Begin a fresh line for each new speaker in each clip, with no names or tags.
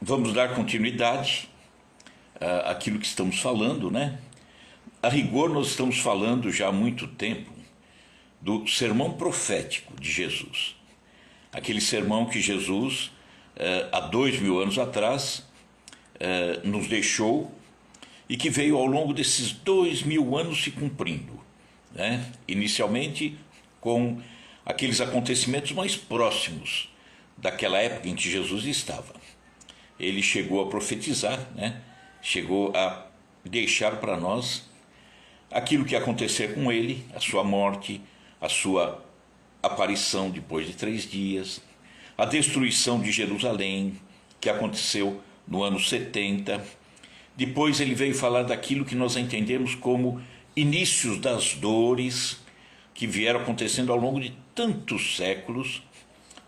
Vamos dar continuidade àquilo que estamos falando, né? A rigor, nós estamos falando já há muito tempo do sermão profético de Jesus. Aquele sermão que Jesus, há 2000 anos atrás, nos deixou e que veio ao longo desses 2000 anos se cumprindo, né? Inicialmente com aqueles acontecimentos mais próximos daquela época em que Jesus estava. Ele chegou a profetizar, né? Chegou a deixar para nós aquilo que ia acontecer com ele, a sua morte, a sua aparição depois de 3 dias, a destruição de Jerusalém, que aconteceu no ano 70. Depois ele veio falar daquilo que nós entendemos como inícios das dores que vieram acontecendo ao longo de tantos séculos.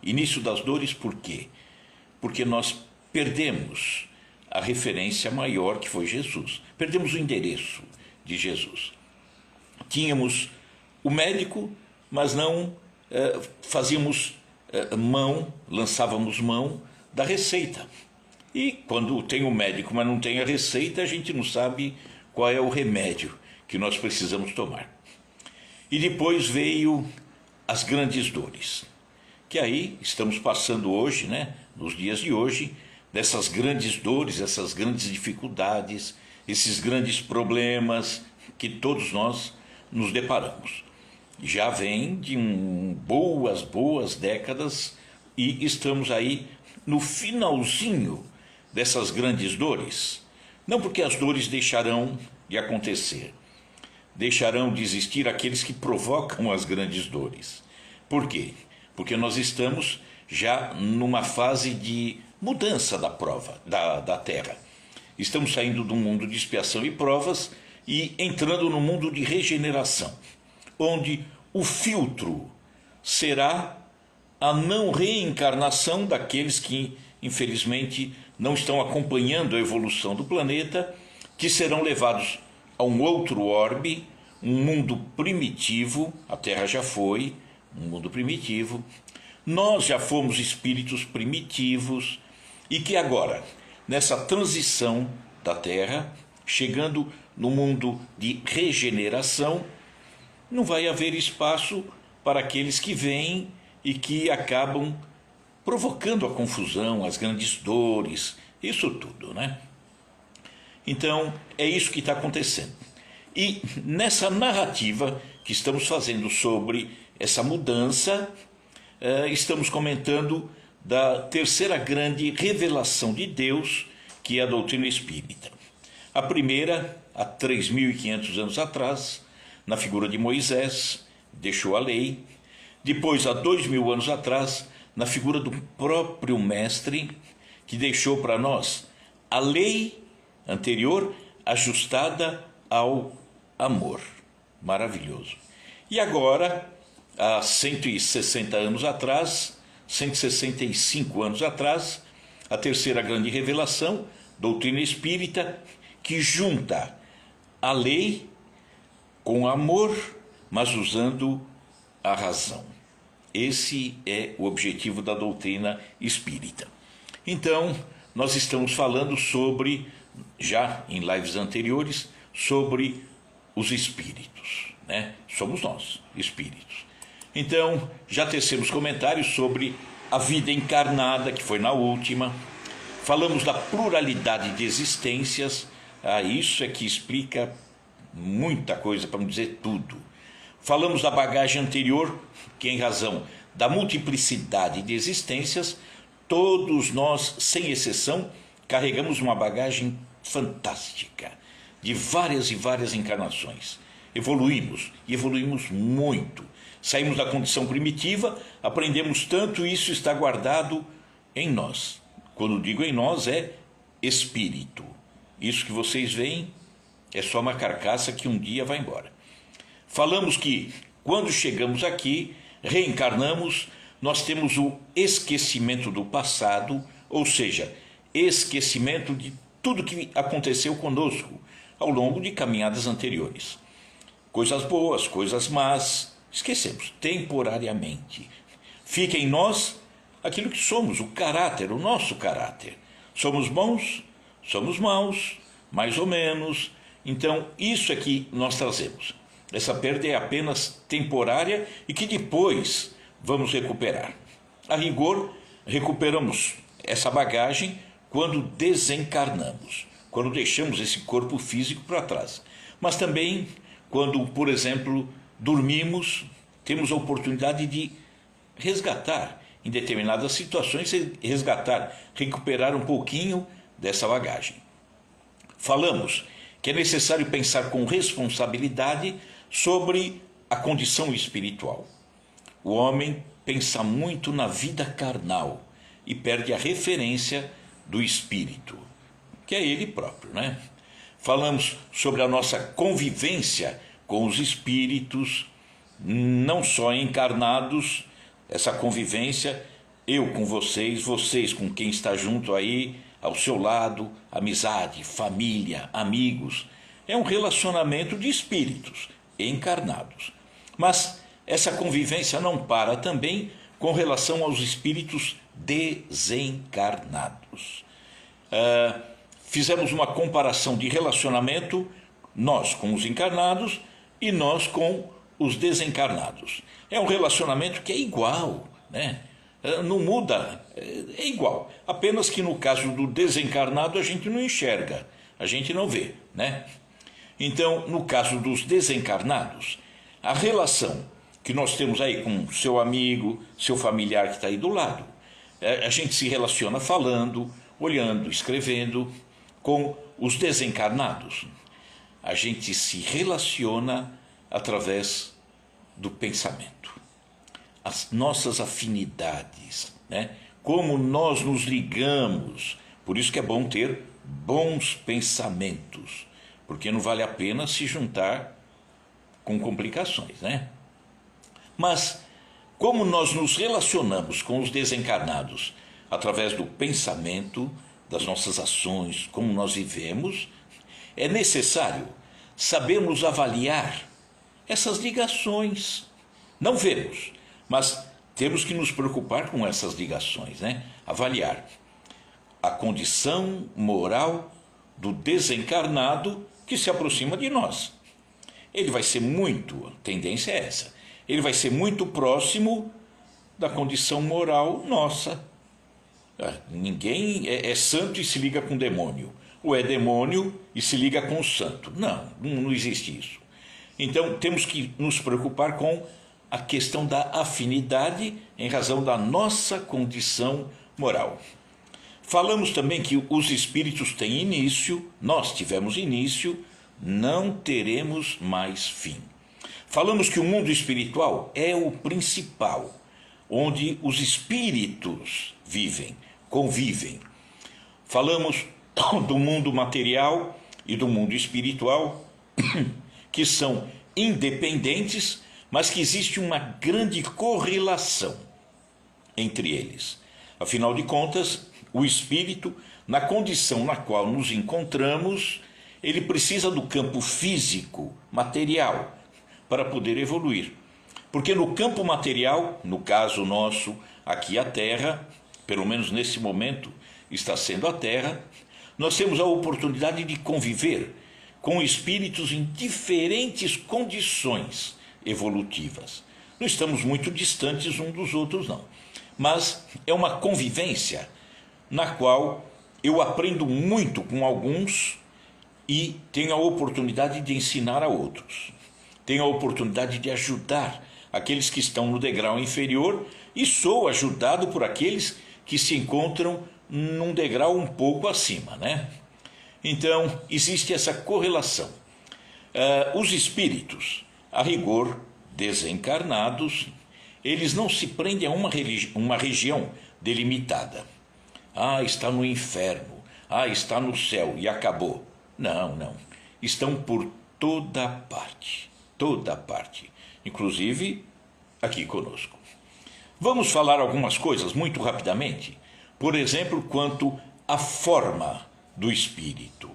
Início das dores por quê? Porque nós perdemos a referência maior que foi Jesus. Perdemos o endereço de Jesus. Tínhamos o médico, mas não fazíamos lançávamos mão da receita. E quando tem o médico, mas não tem a receita, a gente não sabe qual é o remédio que nós precisamos tomar. E depois veio as grandes dores, que aí estamos passando hoje, né, nos dias de hoje, dessas grandes dores, essas grandes dificuldades, esses grandes problemas que todos nós nos deparamos. Já vem de boas décadas e estamos aí no finalzinho dessas grandes dores. Não porque as dores deixarão de acontecer, deixarão de existir aqueles que provocam as grandes dores. Por quê? Porque nós estamos já numa fase de mudança da Terra. Estamos saindo do mundo de expiação e provas e entrando no mundo de regeneração, onde o filtro será a não reencarnação daqueles que, infelizmente, não estão acompanhando a evolução do planeta, que serão levados a um outro orbe, um mundo primitivo. A Terra já foi um mundo primitivo, nós já fomos espíritos primitivos, e que agora, nessa transição da Terra, chegando no mundo de regeneração, não vai haver espaço para aqueles que vêm e que acabam provocando a confusão, as grandes dores, isso tudo, né? Então, é isso que está acontecendo. E nessa narrativa que estamos fazendo sobre essa mudança, estamos comentando da terceira grande revelação de Deus, que é a doutrina espírita. A primeira, há 3.500 anos atrás, na figura de Moisés, deixou a lei. Depois, há 2.000 anos atrás, na figura do próprio Mestre, que deixou para nós a lei anterior ajustada ao amor. Maravilhoso. E agora, há 160 anos atrás, 165 anos atrás, a terceira grande revelação, doutrina espírita, que junta a lei com amor, mas usando a razão. Esse é o objetivo da doutrina espírita. Então, nós estamos falando sobre, já em lives anteriores, sobre os espíritos, né? Somos nós, espíritos. Então, já tecemos comentários sobre a vida encarnada, que foi na última. Falamos da pluralidade de existências. Isso é que explica muita coisa, para não dizer tudo. Falamos da bagagem anterior, que em razão da multiplicidade de existências, todos nós, sem exceção, carregamos uma bagagem fantástica, de várias e várias encarnações. Evoluímos, e evoluímos muito. Saímos da condição primitiva, aprendemos tanto, e isso está guardado em nós. Quando digo em nós, é espírito. Isso que vocês veem é só uma carcaça que um dia vai embora. Falamos que, quando chegamos aqui, reencarnamos, nós temos o esquecimento do passado, ou seja, esquecimento de tudo que aconteceu conosco ao longo de caminhadas anteriores. Coisas boas, coisas más, esquecemos temporariamente. Fica em nós aquilo que somos, o caráter, o nosso caráter. Somos bons, somos maus, mais ou menos. Então, isso é que nós trazemos. Essa perda é apenas temporária e que depois vamos recuperar. A rigor, recuperamos essa bagagem quando desencarnamos, quando deixamos esse corpo físico para trás. Mas também quando, por exemplo, dormimos, temos a oportunidade de resgatar, em determinadas situações, recuperar um pouquinho dessa bagagem. Falamos que é necessário pensar com responsabilidade sobre a condição espiritual. O homem pensa muito na vida carnal e perde a referência do espírito, que é ele próprio, né? Falamos sobre a nossa convivência com os espíritos, não só encarnados, essa convivência, eu com vocês, vocês com quem está junto aí, ao seu lado, amizade, família, amigos. É um relacionamento de espíritos encarnados. Mas essa convivência não para também com relação aos espíritos desencarnados. Fizemos uma comparação de relacionamento, nós com os encarnados e nós com os desencarnados. É um relacionamento que é igual, né? Não muda, é igual. Apenas que no caso do desencarnado a gente não enxerga, a gente não vê, né? Então, no caso dos desencarnados, a relação que nós temos aí com seu amigo, seu familiar que está aí do lado, a gente se relaciona falando, olhando, escrevendo. Com os desencarnados, a gente se relaciona através do pensamento. As nossas afinidades, né? Como nós nos ligamos. Por isso que é bom ter bons pensamentos, porque não vale a pena se juntar com complicações, né? Mas como nós nos relacionamos com os desencarnados através do pensamento, das nossas ações, como nós vivemos, é necessário sabermos avaliar essas ligações. Não vemos, mas temos que nos preocupar com essas ligações, né? Avaliar a condição moral do desencarnado que se aproxima de nós. Ele vai ser a tendência é essa, ele vai ser muito próximo da condição moral nossa. Ninguém é santo e se liga com demônio, ou é demônio e se liga com o santo. Não existe isso. Então temos que nos preocupar com a questão da afinidade em razão da nossa condição moral. Falamos também que os espíritos têm início, nós tivemos início, não teremos mais fim. Falamos que o mundo espiritual é o principal, onde os espíritos convivem. Falamos do mundo material e do mundo espiritual, que são independentes, mas que existe uma grande correlação entre eles. Afinal de contas, o espírito, na condição na qual nos encontramos, ele precisa do campo físico, material, para poder evoluir. Porque no campo material, no caso nosso, aqui a Terra, pelo menos nesse momento está sendo a Terra, nós temos a oportunidade de conviver com espíritos em diferentes condições evolutivas. Não estamos muito distantes uns dos outros, não. Mas é uma convivência na qual eu aprendo muito com alguns e tenho a oportunidade de ensinar a outros. Tenho a oportunidade de ajudar aqueles que estão no degrau inferior e sou ajudado por aqueles que se encontram num degrau um pouco acima, né? Então, existe essa correlação. Os espíritos, a rigor, desencarnados, eles não se prendem a uma região delimitada. Está no inferno, está no céu e acabou. Não. Estão por toda parte, inclusive aqui conosco. Vamos falar algumas coisas muito rapidamente. Por exemplo, quanto à forma do espírito.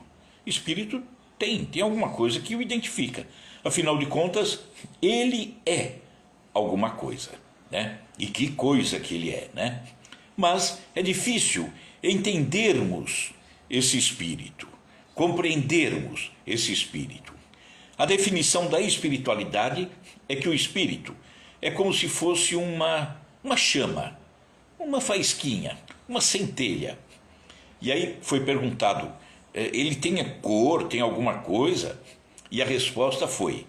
Espírito tem alguma coisa que o identifica. Afinal de contas, ele é alguma coisa, né? E que coisa que ele é, né? mas é difícil entendermos esse espírito, compreendermos esse espírito. A definição da espiritualidade é que o espírito é como se fosse uma chama, uma faísquinha, uma centelha. E aí foi perguntado, ele tem a cor, tem alguma coisa? E a resposta foi,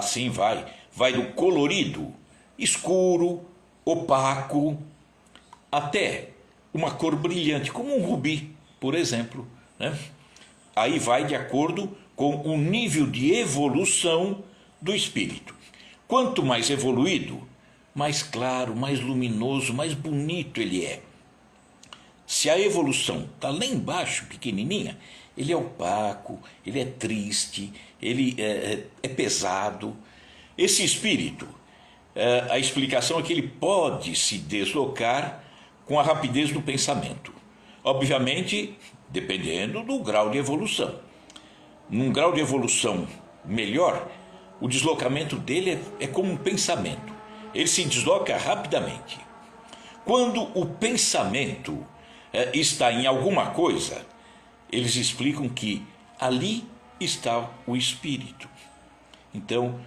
sim, vai do colorido, escuro, opaco, até uma cor brilhante, como um rubi, por exemplo, né? Aí vai de acordo com o nível de evolução do espírito. Quanto mais evoluído, mais claro, mais luminoso, mais bonito ele é. Se a evolução está lá embaixo, pequenininha, ele é opaco, ele é triste, ele é pesado. Esse espírito, a explicação é que ele pode se deslocar com a rapidez do pensamento. Obviamente, dependendo do grau de evolução. Num grau de evolução melhor, o deslocamento dele é como um pensamento. Ele se desloca rapidamente. Quando o pensamento está em alguma coisa, eles explicam que ali está o espírito. Então,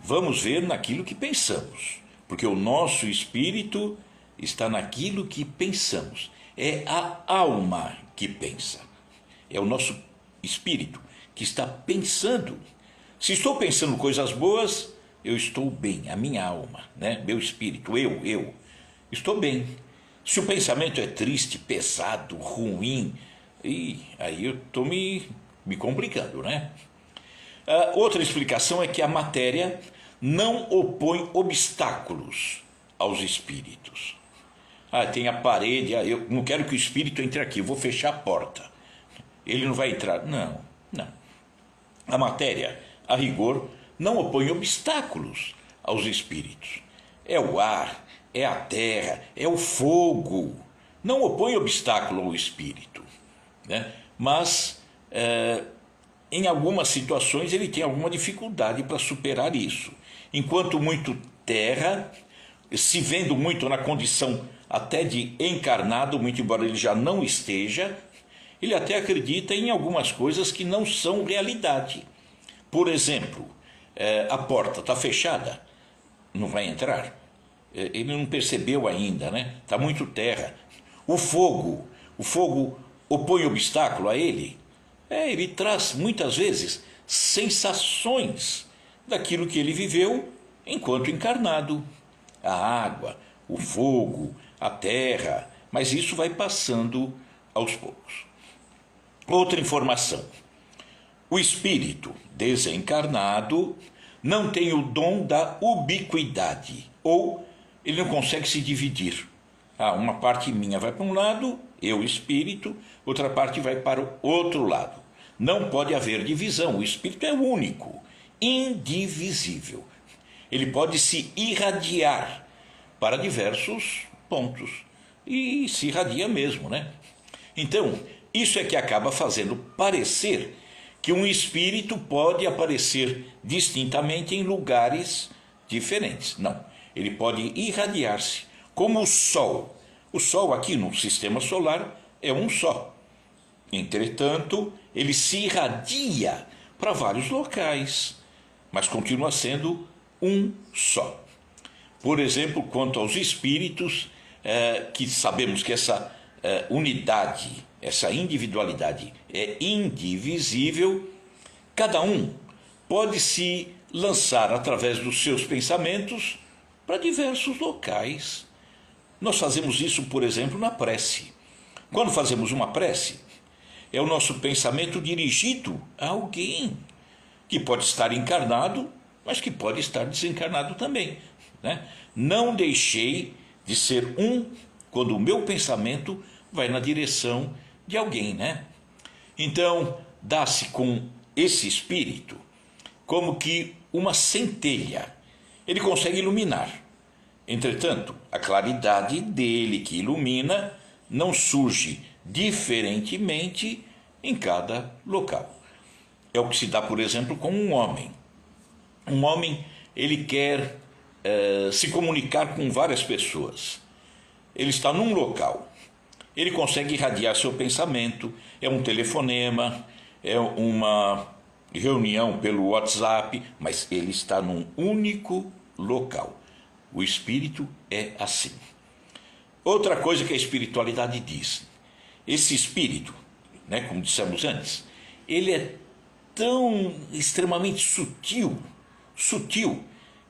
vamos ver naquilo que pensamos, porque o nosso espírito está naquilo que pensamos. É a alma que pensa. É o nosso espírito que está pensando. Se estou pensando coisas boas, eu estou bem, a minha alma, né? Meu espírito, eu estou bem. Se o pensamento é triste, pesado, ruim, e aí eu estou me complicando, né? Outra explicação é que a matéria não opõe obstáculos aos espíritos. Tem a parede, eu não quero que o espírito entre aqui, eu vou fechar a porta. Ele não vai entrar. Não. A matéria, a rigor, não opõe obstáculos aos espíritos. É o ar, é a terra, é o fogo. Não opõe obstáculo ao espírito, né? Mas, em algumas situações, ele tem alguma dificuldade para superar isso. Enquanto muito terra, se vendo muito na condição até de encarnado, muito embora ele já não esteja, ele até acredita em algumas coisas que não são realidade. Por exemplo, a porta está fechada, não vai entrar. Ele não percebeu ainda, né? Está muito terra. O fogo opõe obstáculo a ele. Ele traz muitas vezes sensações daquilo que ele viveu enquanto encarnado. A água, o fogo, a terra, mas isso vai passando aos poucos. Outra informação: o espírito desencarnado não tem o dom da ubiquidade, ou ele não consegue se dividir. Uma parte minha vai para um lado, eu espírito, outra parte vai para o outro lado. Não pode haver divisão, o espírito é único, indivisível. Ele pode se irradiar para diversos pontos, e se irradia mesmo, né? Então, isso é que acaba fazendo parecer que um espírito pode aparecer distintamente em lugares diferentes. Não, ele pode irradiar-se, como o Sol. O Sol aqui no sistema solar é um só. Entretanto, ele se irradia para vários locais, mas continua sendo um só. Por exemplo, quanto aos espíritos, que sabemos que essa unidade, essa individualidade é indivisível, cada um pode se lançar através dos seus pensamentos para diversos locais. Nós fazemos isso, por exemplo, na prece. Quando fazemos uma prece, é o nosso pensamento dirigido a alguém que pode estar encarnado, mas que pode estar desencarnado também, né? Não deixei de ser um quando o meu pensamento vai na direção de alguém, né? Então, dá-se com esse espírito como que uma centelha. Ele consegue iluminar. Entretanto, a claridade dele que ilumina não surge diferentemente em cada local. É o que se dá, por exemplo, com um homem. Um homem, ele quer se comunicar com várias pessoas. ele está num local. Ele consegue irradiar seu pensamento, é um telefonema, é uma reunião pelo WhatsApp, mas ele está num único local. O espírito é assim. Outra coisa que a espiritualidade diz, esse espírito, né, como dissemos antes, ele é tão extremamente sutil,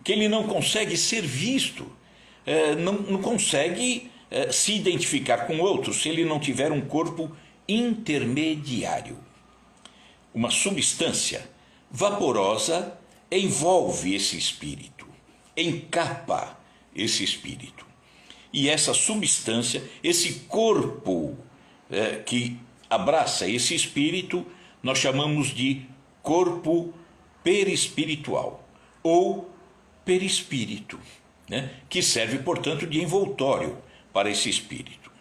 que ele não consegue ser visto, não consegue se identificar com outros se ele não tiver um corpo intermediário. Uma substância vaporosa envolve esse espírito, encapa esse espírito. E essa substância, esse corpo que abraça esse espírito, nós chamamos de corpo perispiritual ou perispírito, né? Que serve, portanto, de envoltório para esse espírito.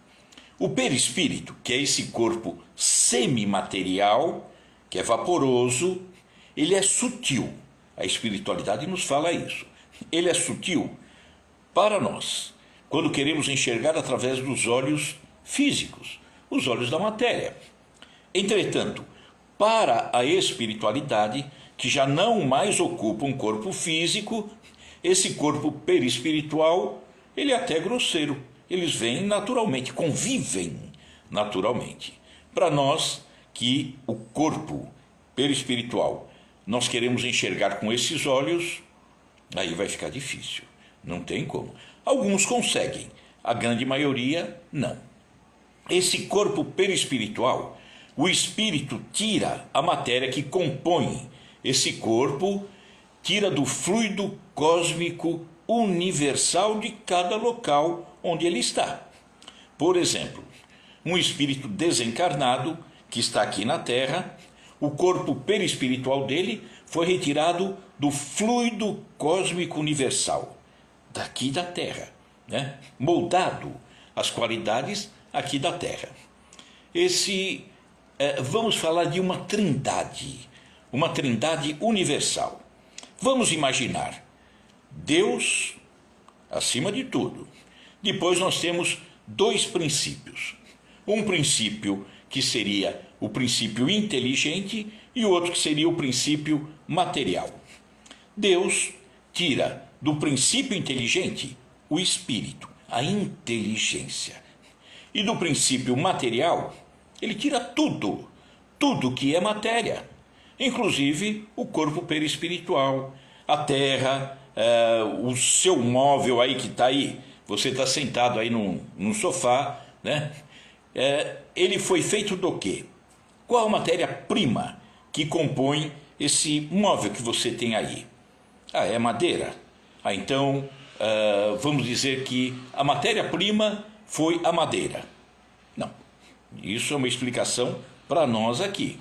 O perispírito, que é esse corpo semimaterial, que é vaporoso, ele é sutil. A espiritualidade nos fala isso. Ele é sutil para nós, quando queremos enxergar através dos olhos físicos, os olhos da matéria. Entretanto, para a espiritualidade, que já não mais ocupa um corpo físico, esse corpo perispiritual, ele é até grosseiro. Eles vêm naturalmente, convivem naturalmente. Para nós, que o corpo perispiritual nós queremos enxergar com esses olhos, aí vai ficar difícil, não tem como. Alguns conseguem, a grande maioria não. Esse corpo perispiritual, o espírito tira a matéria que compõe esse corpo, tira do fluido cósmico universal de cada local onde ele está. Por exemplo, um espírito desencarnado que está aqui na Terra, o corpo perispiritual dele foi retirado do fluido cósmico universal, daqui da Terra, né? Moldado às qualidades aqui da Terra. Vamos falar de uma trindade universal. Vamos imaginar Deus acima de tudo. Depois nós temos dois princípios. Um princípio que seria o princípio inteligente e o outro que seria o princípio material. Deus tira do princípio inteligente o espírito, a inteligência. E do princípio material, ele tira tudo que é matéria, inclusive o corpo perispiritual, a terra, o seu móvel aí que está aí, você está sentado aí num sofá, né? Ele foi feito do quê? Qual a matéria-prima que compõe esse móvel que você tem aí? É madeira. Então, vamos dizer que a matéria-prima foi a madeira. Não, isso é uma explicação para nós aqui.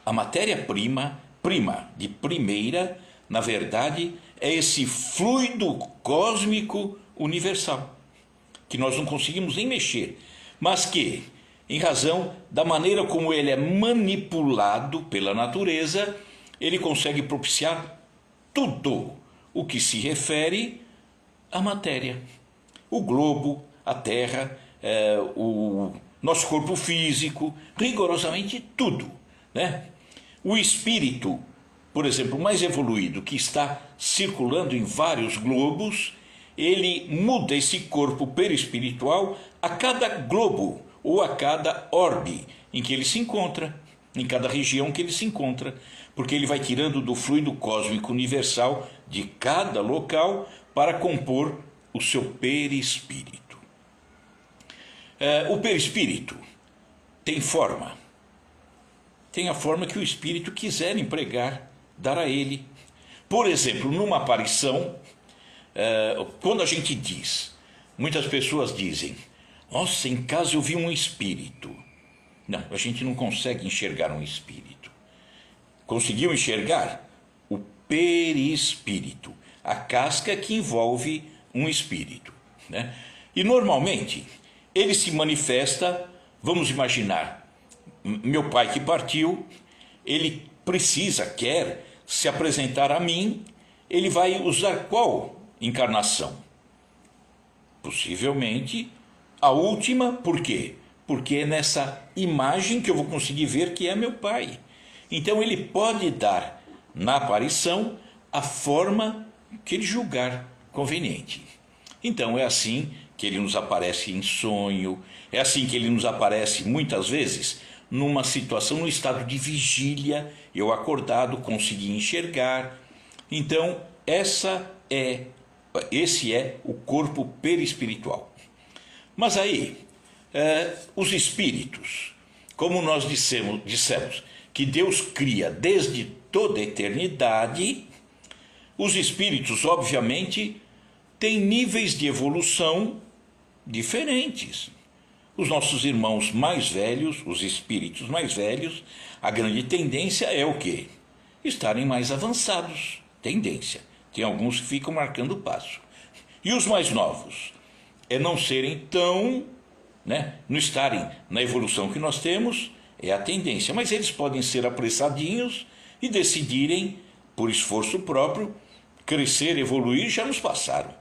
A matéria-prima, de primeira, na verdade, é esse fluido cósmico universal, que nós não conseguimos nem mexer, mas que, em razão da maneira como ele é manipulado pela natureza, ele consegue propiciar tudo o que se refere à matéria. O globo, a terra, o nosso corpo físico, rigorosamente tudo, né? O espírito, por exemplo, mais evoluído, que está circulando em vários globos, ele muda esse corpo perispiritual a cada globo ou a cada orbe em que ele se encontra, em cada região que ele se encontra, porque ele vai tirando do fluido cósmico universal de cada local para compor o seu perispírito. O perispírito tem forma, tem a forma que o espírito quiser empregar, dar a ele. Por exemplo, numa aparição, quando a gente diz, muitas pessoas dizem, nossa, em casa eu vi um espírito. Não, a gente não consegue enxergar um espírito. Conseguiu enxergar o perispírito, a casca que envolve um espírito, né? E normalmente ele se manifesta, vamos imaginar, meu pai que partiu, ele quer se apresentar a mim, ele vai usar qual encarnação? Possivelmente a última, por quê? Porque é nessa imagem que eu vou conseguir ver que é meu Pai. Então ele pode dar na aparição a forma que ele julgar conveniente. Então é assim que ele nos aparece em sonho, é assim que ele nos aparece muitas vezes numa situação, num estado de vigília, eu acordado consegui enxergar. Então esse é o corpo perispiritual. Mas aí, os espíritos, como nós dissemos que Deus cria desde toda a eternidade, os espíritos, obviamente, têm níveis de evolução diferentes. Os nossos irmãos mais velhos, os espíritos mais velhos, a grande tendência é o quê? Estarem mais avançados. Tendência. Tem alguns que ficam marcando o passo. E os mais novos? É não serem tão, não estarem na evolução que nós temos, é a tendência. Mas eles podem ser apressadinhos e decidirem, por esforço próprio, crescer, evoluir, já nos passaram,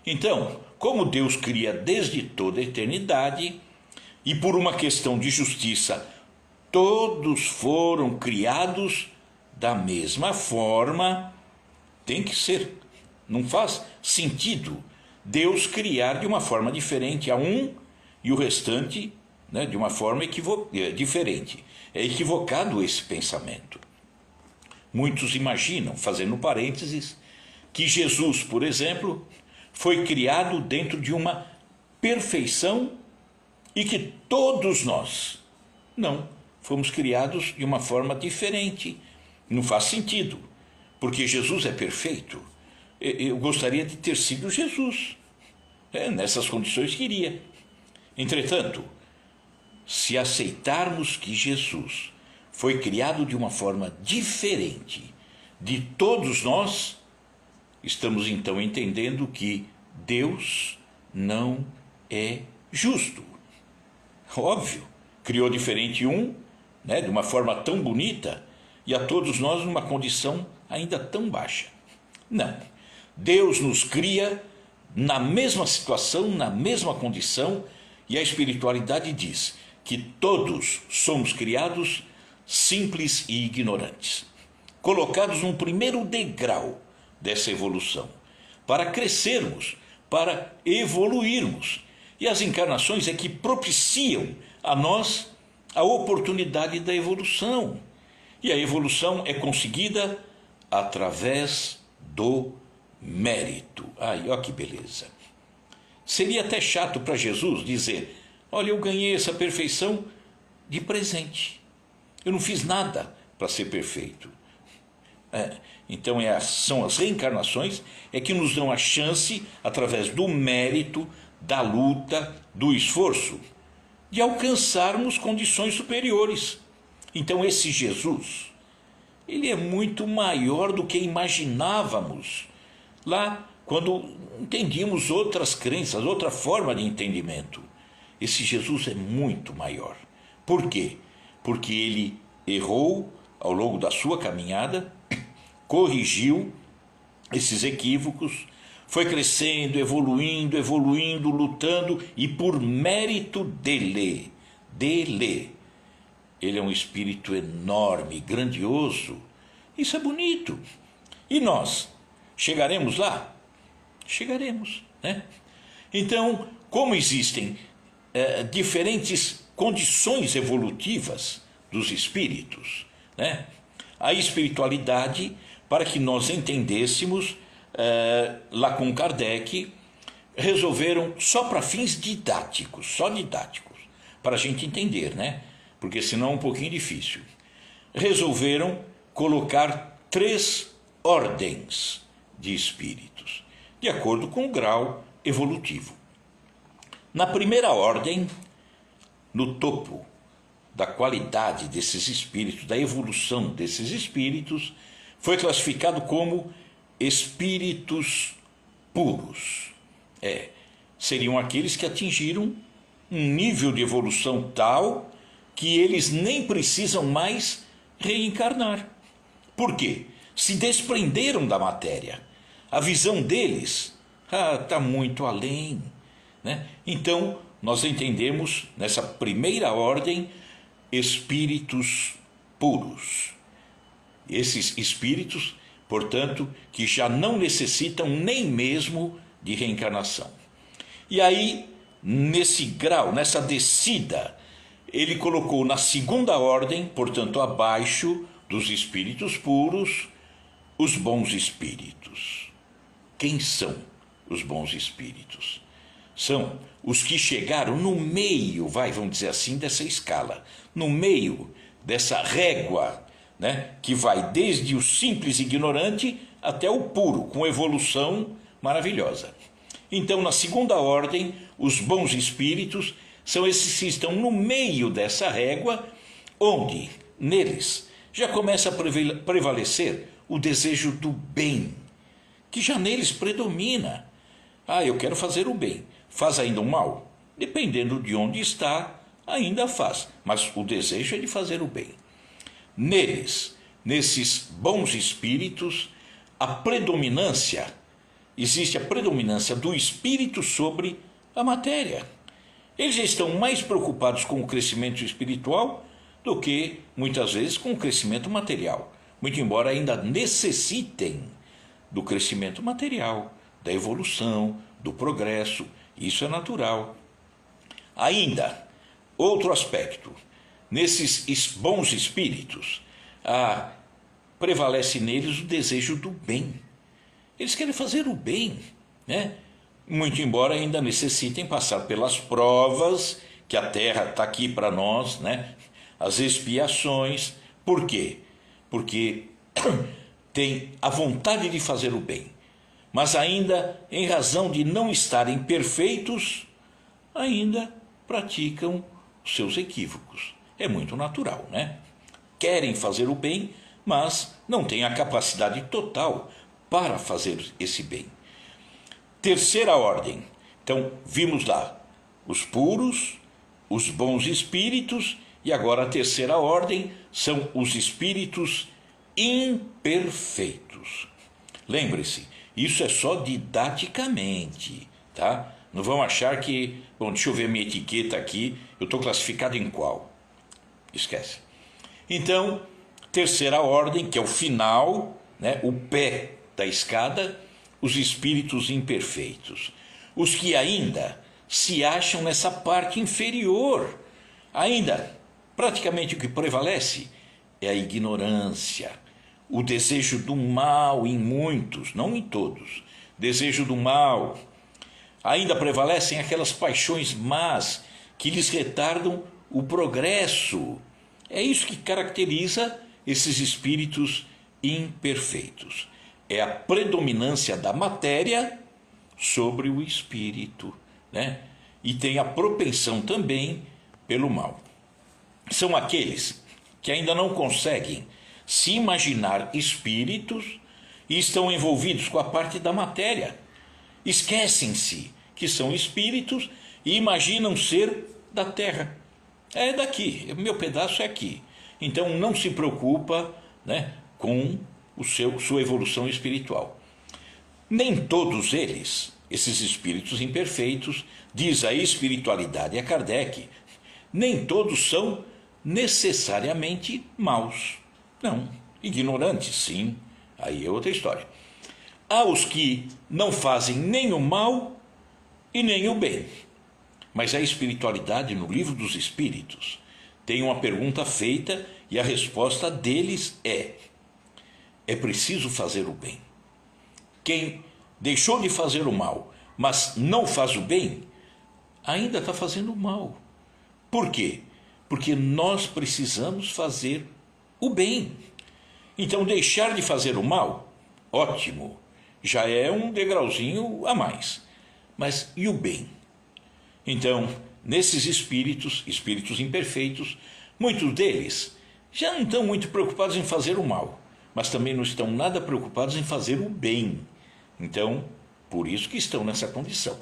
Então, como Deus cria desde toda a eternidade, e por uma questão de justiça, todos foram criados da mesma forma, tem que ser. Não faz sentido Deus criar de uma forma diferente a um e o restante de uma forma diferente. É equivocado esse pensamento. Muitos imaginam, fazendo parênteses, que Jesus, por exemplo, foi criado dentro de uma perfeição e que todos nós, não, fomos criados de uma forma diferente. Não faz sentido, porque Jesus é perfeito. Eu gostaria de ter sido Jesus. Nessas condições queria. Entretanto, se aceitarmos que Jesus foi criado de uma forma diferente de todos nós, estamos então entendendo que Deus não é justo. Óbvio, criou diferente de uma forma tão bonita, e a todos nós numa condição ainda tão baixa. Não, Deus nos cria na mesma situação, na mesma condição, e a espiritualidade diz que todos somos criados simples e ignorantes, colocados num primeiro degrau dessa evolução, para crescermos, para evoluirmos. E as encarnações é que propiciam a nós a oportunidade da evolução. E a evolução é conseguida através do mérito. Olha que beleza. Seria até chato para Jesus dizer: olha, eu ganhei essa perfeição de presente. Eu não fiz nada para ser perfeito. Então são as reencarnações que nos dão a chance, através do mérito, da luta, do esforço, de alcançarmos condições superiores. Então esse Jesus, ele é muito maior do que imaginávamos lá quando entendíamos outras crenças, outra forma de entendimento. Esse Jesus é muito maior. Por quê? Porque ele errou ao longo da sua caminhada, corrigiu esses equívocos, foi crescendo, evoluindo, lutando, e por mérito dele, ele é um espírito enorme, grandioso. Isso é bonito. E nós chegaremos lá? Chegaremos, Então, como existem diferentes condições evolutivas dos espíritos, a espiritualidade, para que nós entendêssemos, lá com Kardec, resolveram só para fins didáticos, para a gente entender, porque senão é um pouquinho difícil. Resolveram colocar 3 ordens de espíritos, de acordo com o grau evolutivo. Na primeira ordem, no topo da qualidade desses espíritos, da evolução desses espíritos, foi classificado como espíritos puros. Seriam aqueles que atingiram um nível de evolução tal que eles nem precisam mais reencarnar. Por quê? Se desprenderam da matéria. A visão deles está muito além. né? Então, nós entendemos nessa primeira ordem espíritos puros. Esses espíritos, portanto, que já não necessitam nem mesmo de reencarnação. E aí, nesse grau, nessa descida, ele colocou na segunda ordem, portanto, abaixo dos espíritos puros, os bons espíritos. Quem são os bons espíritos? São os que chegaram no meio, vamos dizer assim, dessa escala, no meio dessa régua, né, que vai desde o simples ignorante até o puro, com evolução maravilhosa. Então, na segunda ordem, os bons espíritos são esses que estão no meio dessa régua, onde, neles, já começa a prevalecer o desejo do bem, que já neles predomina. Eu quero fazer o bem. Faz ainda o mal? Dependendo de onde está, ainda faz, mas o desejo é de fazer o bem. Neles, nesses bons espíritos, existe a predominância do espírito sobre a matéria. Eles estão mais preocupados com o crescimento espiritual do que, muitas vezes, com o crescimento material, muito embora ainda necessitem do crescimento material, da evolução, do progresso. Isso é natural. Ainda, outro aspecto, nesses bons espíritos, prevalece neles o desejo do bem. Eles querem fazer o bem, né? Muito embora ainda necessitem passar pelas provas, que a Terra está aqui para nós, né? As expiações. Por quê? Porque tem a vontade de fazer o bem, mas ainda, em razão de não estarem perfeitos, ainda praticam os seus equívocos. É muito natural, né? Querem fazer o bem, mas não têm a capacidade total para fazer esse bem. Terceira ordem. Então, vimos lá os puros, os bons espíritos, e agora a terceira ordem são os espíritos imperfeitos. Lembre-se, isso é só didaticamente, tá? Não vão achar que, deixa eu ver a minha etiqueta aqui, eu estou classificado em qual? Esquece. Então, terceira ordem, que é o final, né, o pé da escada, os espíritos imperfeitos. Os que ainda se acham nessa parte inferior. Ainda, praticamente o que prevalece é a ignorância, o desejo do mal em muitos, não em todos. Desejo do mal. Ainda prevalecem aquelas paixões más que lhes retardam o progresso. É isso que caracteriza esses espíritos imperfeitos. É a predominância da matéria sobre o espírito, né? E tem a propensão também pelo mal. São aqueles que ainda não conseguem se imaginar espíritos e estão envolvidos com a parte da matéria. Esquecem-se que são espíritos e imaginam ser da terra. É daqui, meu pedaço é aqui. Então não se preocupa, né, com sua evolução espiritual. Nem todos eles, esses espíritos imperfeitos, diz a espiritualidade a Kardec, nem todos são necessariamente maus. Não, ignorantes sim, aí é outra história. Há os que não fazem nem o mal e nem o bem. Mas a espiritualidade, no Livro dos Espíritos, tem uma pergunta feita e a resposta deles é preciso fazer o bem. Quem deixou de fazer o mal, mas não faz o bem, ainda está fazendo o mal. Por quê? Porque nós precisamos fazer o bem. Então, deixar de fazer o mal, ótimo, já é um degrauzinho a mais. Mas e o bem? Então, nesses espíritos imperfeitos, muitos deles já não estão muito preocupados em fazer o mal, mas também não estão nada preocupados em fazer o bem. Então, por isso que estão nessa condição.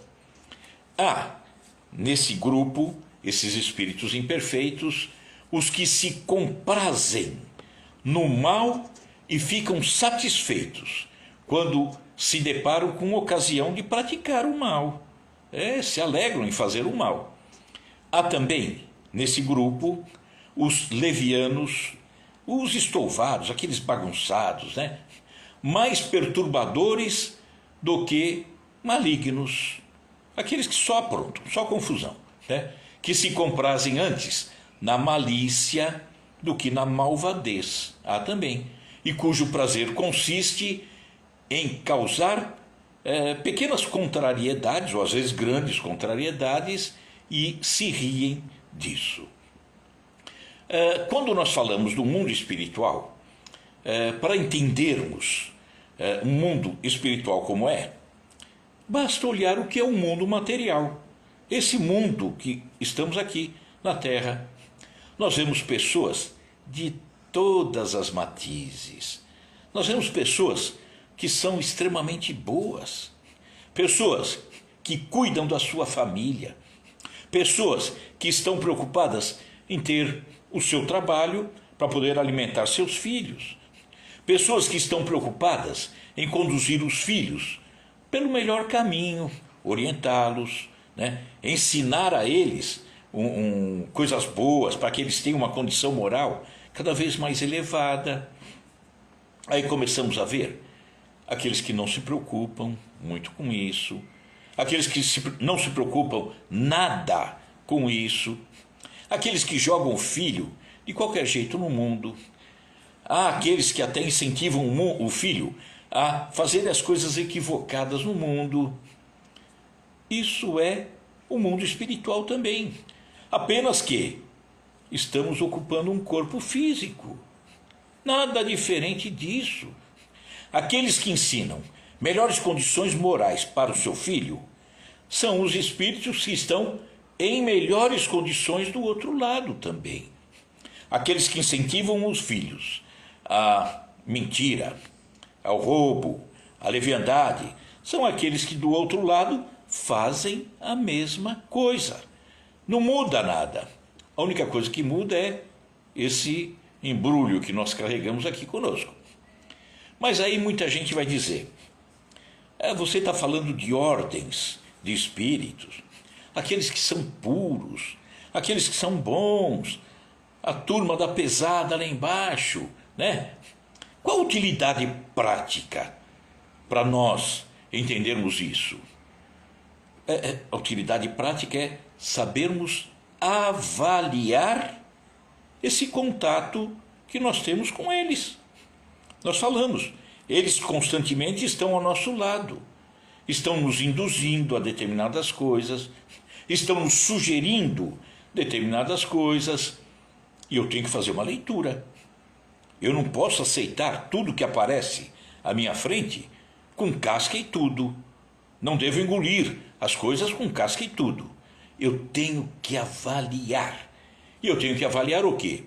Nesse grupo, esses espíritos imperfeitos, os que se comprazem no mal e ficam satisfeitos quando se deparam com ocasião de praticar o mal. se alegram em fazer o mal. Há também, nesse grupo, os levianos, os estouvados, aqueles bagunçados, né? Mais perturbadores do que malignos, aqueles que só aprontam, só confusão, né? Que se comprazem antes na malícia do que na malvadez. Há também, e cujo prazer consiste em causar pequenas contrariedades, ou às vezes grandes contrariedades, e se riem disso. Quando nós falamos do mundo espiritual, para entendermos um mundo espiritual como basta olhar o que é o mundo material. Esse mundo que estamos aqui na Terra. Nós vemos pessoas de todas as matizes. Nós vemos pessoas que são extremamente boas, pessoas que cuidam da sua família, pessoas que estão preocupadas em ter o seu trabalho para poder alimentar seus filhos, pessoas que estão preocupadas em conduzir os filhos pelo melhor caminho, orientá-los, né? Ensinar a eles coisas boas para que eles tenham uma condição moral cada vez mais elevada. Aí começamos a ver aqueles que não se preocupam muito com isso, aqueles que não se preocupam nada com isso, aqueles que jogam o filho de qualquer jeito no mundo. Há aqueles que até incentivam o filho a fazer as coisas equivocadas no mundo. Isso é o mundo espiritual também, apenas que estamos ocupando um corpo físico. Nada diferente disso. Aqueles que ensinam melhores condições morais para o seu filho são os espíritos que estão em melhores condições do outro lado também. Aqueles que incentivam os filhos à mentira, ao roubo, à leviandade, são aqueles que do outro lado fazem a mesma coisa. Não muda nada. A única coisa que muda é esse embrulho que nós carregamos aqui conosco. Mas aí muita gente vai dizer, você está falando de ordens de espíritos, aqueles que são puros, aqueles que são bons, a turma da pesada lá embaixo, né? Qual a utilidade prática para nós entendermos isso? A utilidade prática é sabermos avaliar esse contato que nós temos com eles. Nós falamos, eles constantemente estão ao nosso lado, estão nos induzindo a determinadas coisas, estão nos sugerindo determinadas coisas, e eu tenho que fazer uma leitura. Eu não posso aceitar tudo que aparece à minha frente com casca e tudo. Não devo engolir as coisas com casca e tudo. Eu tenho que avaliar. E eu tenho que avaliar o quê?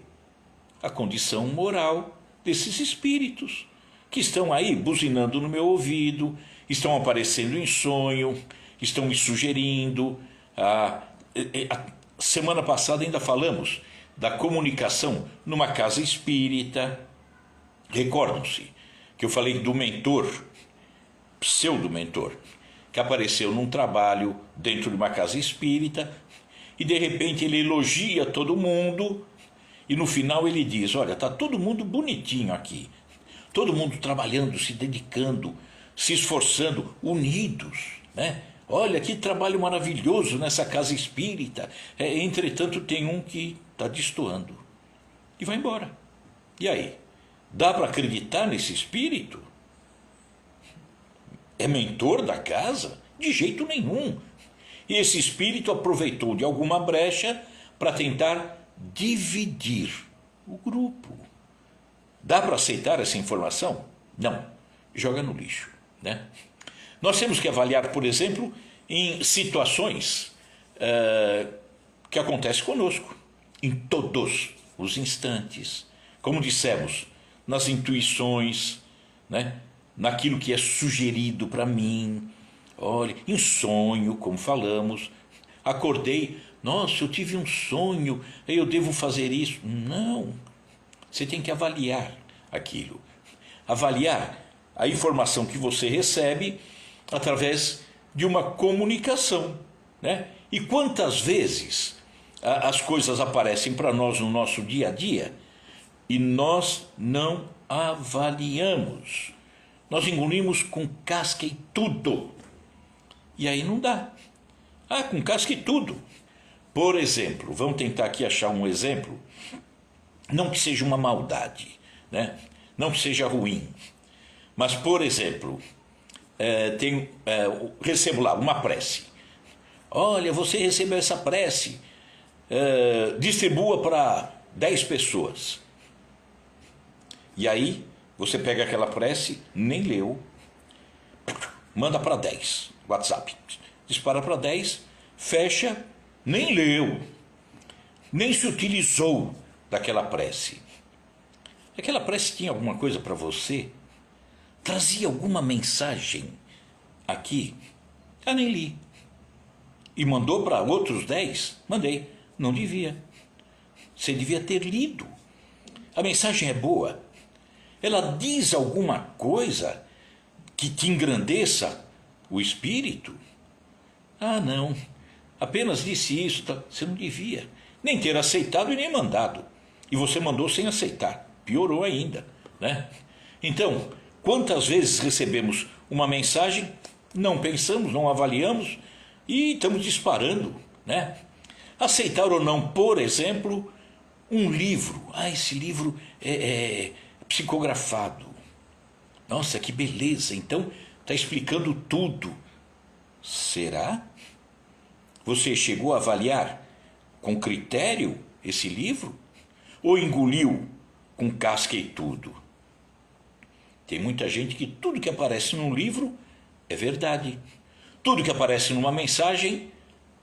A condição moral desses espíritos que estão aí buzinando no meu ouvido, estão aparecendo em sonho, estão me sugerindo. A semana passada ainda falamos da comunicação numa casa espírita. Recordam-se que eu falei do mentor, pseudo-mentor, que apareceu num trabalho dentro de uma casa espírita e de repente ele elogia todo mundo e no final ele diz, olha, está todo mundo bonitinho aqui, todo mundo trabalhando, se dedicando, se esforçando, unidos, né? Olha que trabalho maravilhoso nessa casa espírita. Entretanto tem um que está destoando e vai embora. E aí? Dá para acreditar nesse espírito? É mentor da casa? De jeito nenhum. E esse espírito aproveitou de alguma brecha para tentar dividir o grupo. Dá para aceitar essa informação? Não. Joga no lixo, né? Nós temos que avaliar, por exemplo, em situações que acontecem conosco, em todos os instantes. Como dissemos, nas intuições, né? Naquilo que é sugerido para mim. Olha, em sonho, como falamos, acordei, nossa, eu tive um sonho, eu devo fazer isso. Não, você tem que avaliar aquilo. Avaliar a informação que você recebe através de uma comunicação né? E quantas vezes as coisas aparecem para nós no nosso dia a dia e nós não avaliamos. Nós engolimos com casca e tudo. E aí não dá. Com casca e tudo. Por exemplo, vamos tentar aqui achar um exemplo. Não que seja uma maldade, né? Não que seja ruim. Mas, por exemplo, recebo lá uma prece. Olha, você recebeu essa prece, distribua para 10 pessoas. E aí, você pega aquela prece, nem leu, manda para 10, WhatsApp. Dispara para 10, fecha, nem leu, nem se utilizou daquela prece. Aquela prece tinha alguma coisa para você? Trazia alguma mensagem aqui? Nem li. E mandou para outros 10? Mandei. Não devia. Você devia ter lido. A mensagem é boa. Ela diz alguma coisa que te engrandeça o espírito? Não. Apenas disse isso. Você não devia nem ter aceitado e nem mandado. E você mandou sem aceitar. Piorou ainda, né? Então, quantas vezes recebemos uma mensagem, não pensamos, não avaliamos e estamos disparando, né? Aceitar ou não, por exemplo, um livro. Esse livro é psicografado. Nossa, que beleza! Então, está explicando tudo. Será? Você chegou a avaliar com critério esse livro? Ou engoliu com casca e tudo? Tem muita gente que tudo que aparece num livro é verdade. Tudo que aparece numa mensagem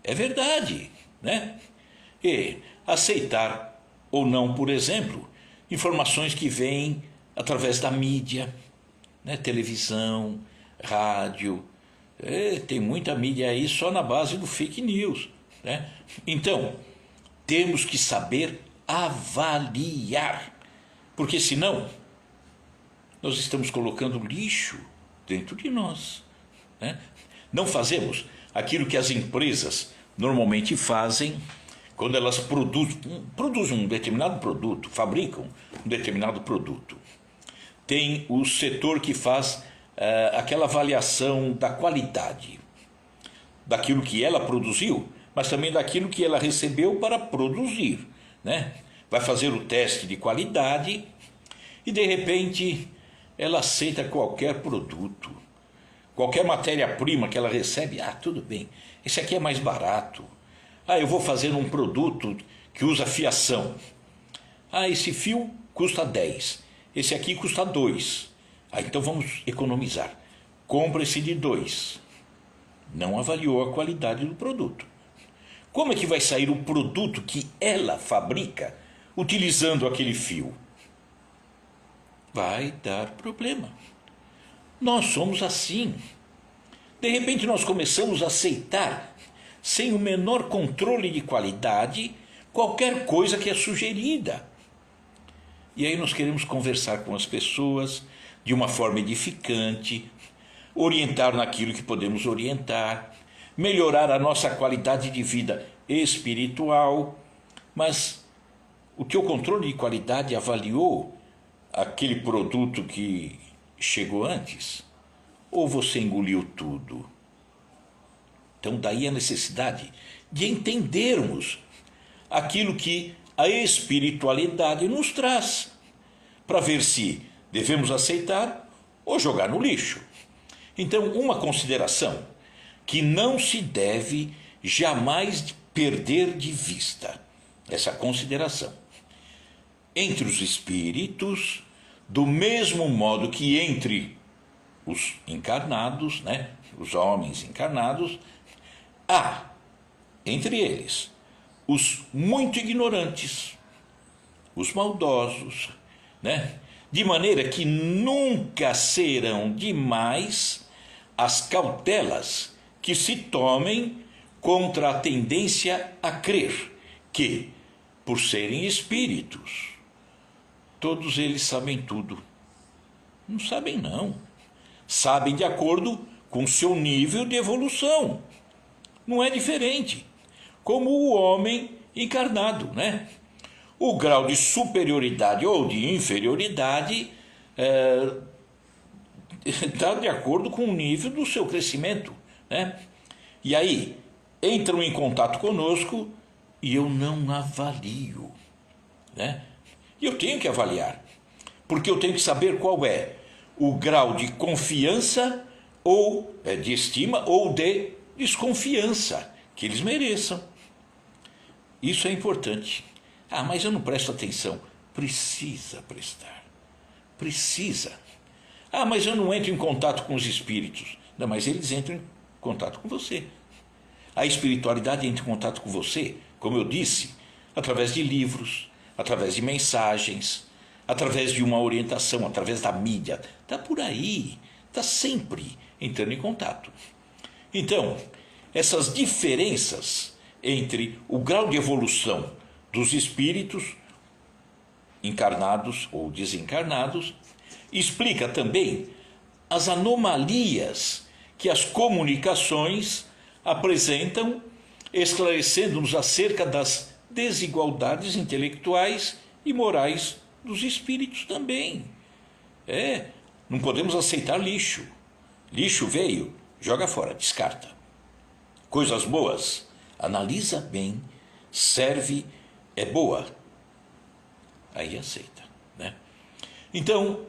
é verdade, né? E aceitar ou não, por exemplo, informações que vêm através da mídia, né? Televisão, rádio. Tem muita mídia aí só na base do fake news, né? Então, temos que saber avaliar, porque senão nós estamos colocando lixo dentro de nós, né? Não fazemos aquilo que as empresas normalmente fazem quando elas produzem um determinado produto, fabricam um determinado produto. Tem o setor que faz aquela avaliação da qualidade daquilo que ela produziu, mas também daquilo que ela recebeu para produzir, né? Vai fazer o teste de qualidade e de repente ela aceita qualquer produto, qualquer matéria-prima que ela recebe. Tudo bem, esse aqui é mais barato. Eu vou fazer um produto que usa fiação. Esse fio custa 10, esse aqui custa 2. Então vamos economizar. Compra esse de 2. Não avaliou a qualidade do produto. Como é que vai sair o produto que ela fabrica utilizando aquele fio? Vai dar problema. Nós somos assim. De repente nós começamos a aceitar, sem o menor controle de qualidade, qualquer coisa que é sugerida. E aí nós queremos conversar com as pessoas de uma forma edificante, orientar naquilo que podemos orientar, melhorar a nossa qualidade de vida espiritual. Mas o teu controle de qualidade avaliou aquele produto que chegou antes? Ou você engoliu tudo? Então daí a necessidade de entendermos aquilo que a espiritualidade nos traz, para ver se devemos aceitar ou jogar no lixo. Então, uma consideração que não se deve jamais perder de vista, essa consideração. Entre os espíritos, do mesmo modo que entre os encarnados, né, os homens encarnados, há entre eles os muito ignorantes, os maldosos, né? De maneira que nunca serão demais as cautelas que se tomem contra a tendência a crer que, por serem espíritos, todos eles sabem tudo. Não sabem, não. Sabem de acordo com seu nível de evolução. não é diferente. Como o homem encarnado, né? O grau de superioridade ou de inferioridade está de acordo com o nível do seu crescimento, né? E aí, entram em contato conosco e eu não avalio, né? E eu tenho que avaliar, porque eu tenho que saber qual é o grau de confiança ou de estima ou de desconfiança que eles mereçam. Isso é importante. Ah, mas eu não presto atenção. Precisa prestar. Precisa. Ah, mas eu não entro em contato com os espíritos. Não, mas eles entram em contato com você. A espiritualidade entra em contato com você, como eu disse, através de livros, através de mensagens, através de uma orientação, através da mídia. Está por aí, está sempre entrando em contato. Então, essas diferenças entre o grau de evolução dos espíritos encarnados ou desencarnados explica também as anomalias que as comunicações apresentam, esclarecendo-nos acerca das desigualdades intelectuais e morais dos espíritos também. Não podemos aceitar lixo. Lixo veio, joga fora, descarta. Coisas boas, analisa bem, serve, é boa. Aí aceita, né? Então,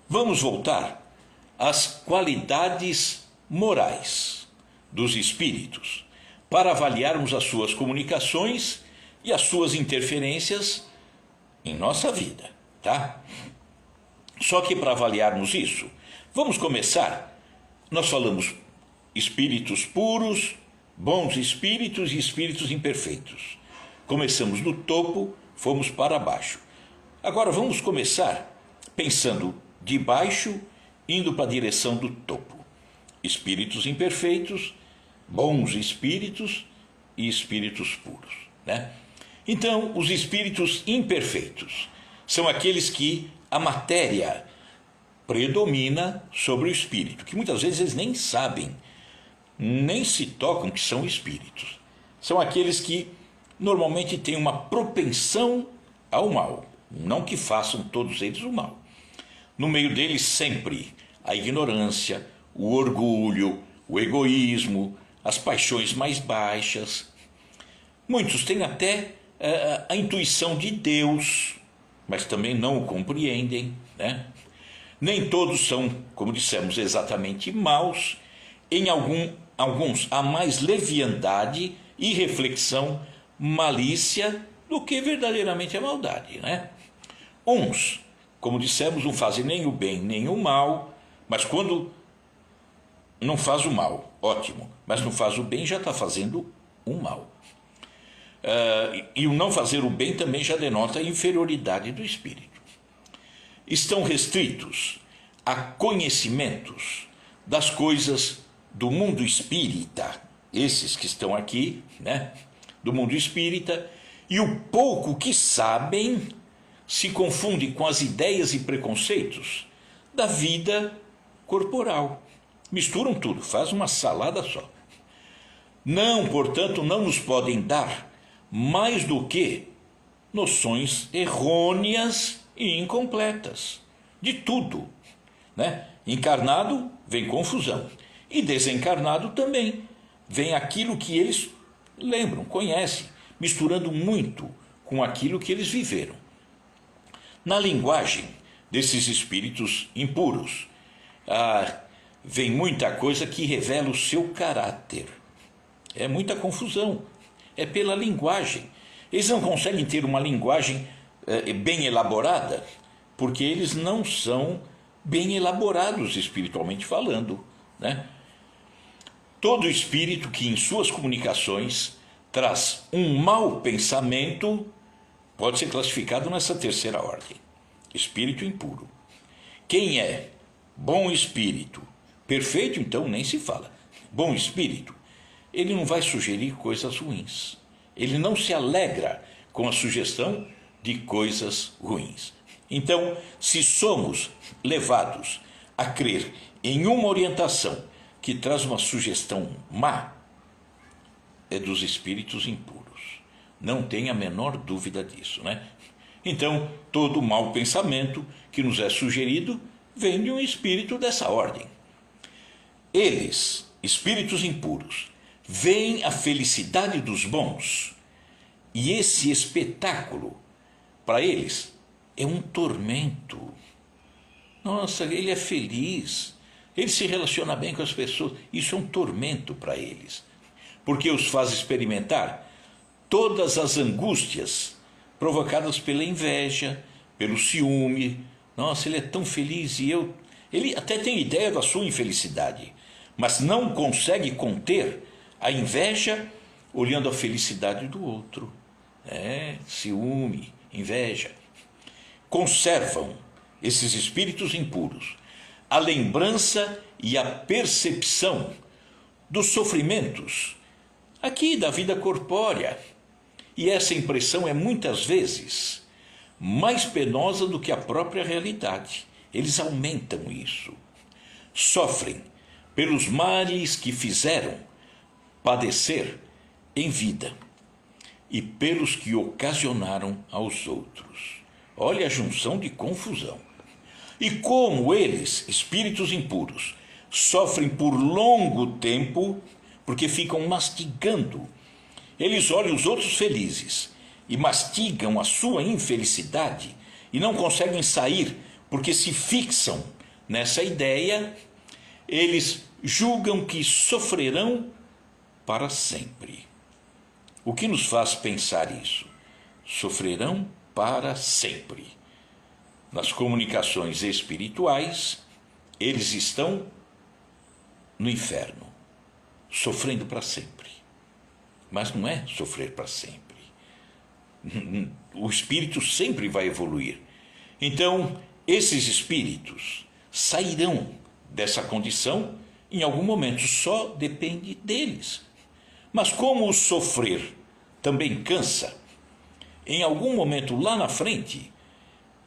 vamos voltar às qualidades morais dos espíritos para avaliarmos as suas comunicações e as suas interferências em nossa vida, tá? Só que para avaliarmos isso, vamos começar. Nós falamos espíritos puros, bons espíritos e espíritos imperfeitos. Começamos do topo, fomos para baixo. Agora vamos começar pensando de baixo, indo para a direção do topo. Espíritos imperfeitos, bons espíritos e espíritos puros, né? Então, os espíritos imperfeitos são aqueles que a matéria predomina sobre o espírito, que muitas vezes eles nem sabem, nem se tocam que são espíritos. São aqueles que normalmente têm uma propensão ao mal, não que façam todos eles o mal. No meio deles sempre a ignorância, o orgulho, o egoísmo, as paixões mais baixas. Muitos têm até a intuição de Deus, mas também não o compreendem, né? Nem todos são, como dissemos, exatamente maus. Em alguns há mais leviandade, irreflexão, malícia do que verdadeiramente a maldade, né? Uns, como dissemos, não fazem nem o bem nem o mal, mas quando não faz o mal, ótimo, mas não faz o bem, já está fazendo o mal. E o não fazer o bem também já denota a inferioridade do espírito. Estão restritos a conhecimentos das coisas do mundo espírita, esses que estão aqui, né, do mundo espírita, e o pouco que sabem se confunde com as ideias e preconceitos da vida corporal. Misturam tudo, faz uma salada só. Não, portanto, não nos podem dar mais do que noções errôneas e incompletas de tudo, né? Encarnado vem confusão e desencarnado também vem aquilo que eles lembram, conhecem, misturando muito com aquilo que eles viveram. Na linguagem desses espíritos impuros, vem muita coisa que revela o seu caráter. É muita confusão. É pela linguagem. Eles não conseguem ter uma linguagem bem elaborada, porque eles não são bem elaborados espiritualmente falando, né? Todo espírito que em suas comunicações traz um mau pensamento pode ser classificado nessa terceira ordem: espírito impuro. Quem é bom espírito, perfeito então nem se fala, bom espírito, ele não vai sugerir coisas ruins. Ele não se alegra com a sugestão de coisas ruins. Então, se somos levados a crer em uma orientação que traz uma sugestão má, é dos espíritos impuros. Não tem a menor dúvida disso, né? Então, todo mau pensamento que nos é sugerido vem de um espírito dessa ordem. Eles, espíritos impuros, veem a felicidade dos bons, e esse espetáculo, para eles, é um tormento. Nossa, ele é feliz, ele se relaciona bem com as pessoas, isso é um tormento para eles, porque os faz experimentar todas as angústias provocadas pela inveja, pelo ciúme. Nossa, ele é tão feliz e eu... Ele até tem ideia da sua infelicidade, mas não consegue conter a inveja olhando a felicidade do outro. Ciúme, inveja. Conservam, esses espíritos impuros, a lembrança e a percepção dos sofrimentos aqui da vida corpórea. E essa impressão é muitas vezes mais penosa do que a própria realidade. Eles aumentam isso. Sofrem pelos males que fizeram padecer em vida e pelos que ocasionaram aos outros. Olha a junção de confusão. E como eles, espíritos impuros, sofrem por longo tempo, porque ficam mastigando. Eles olham os outros felizes e mastigam a sua infelicidade e não conseguem sair porque se fixam nessa ideia. Eles julgam que sofrerão para sempre. O que nos faz pensar isso? Sofrerão para sempre. Nas comunicações espirituais, eles estão no inferno, sofrendo para sempre. Mas não é sofrer para sempre. O espírito sempre vai evoluir. Então, esses espíritos sairão dessa condição em algum momento, só depende deles. Mas como o sofrer também cansa, em algum momento lá na frente,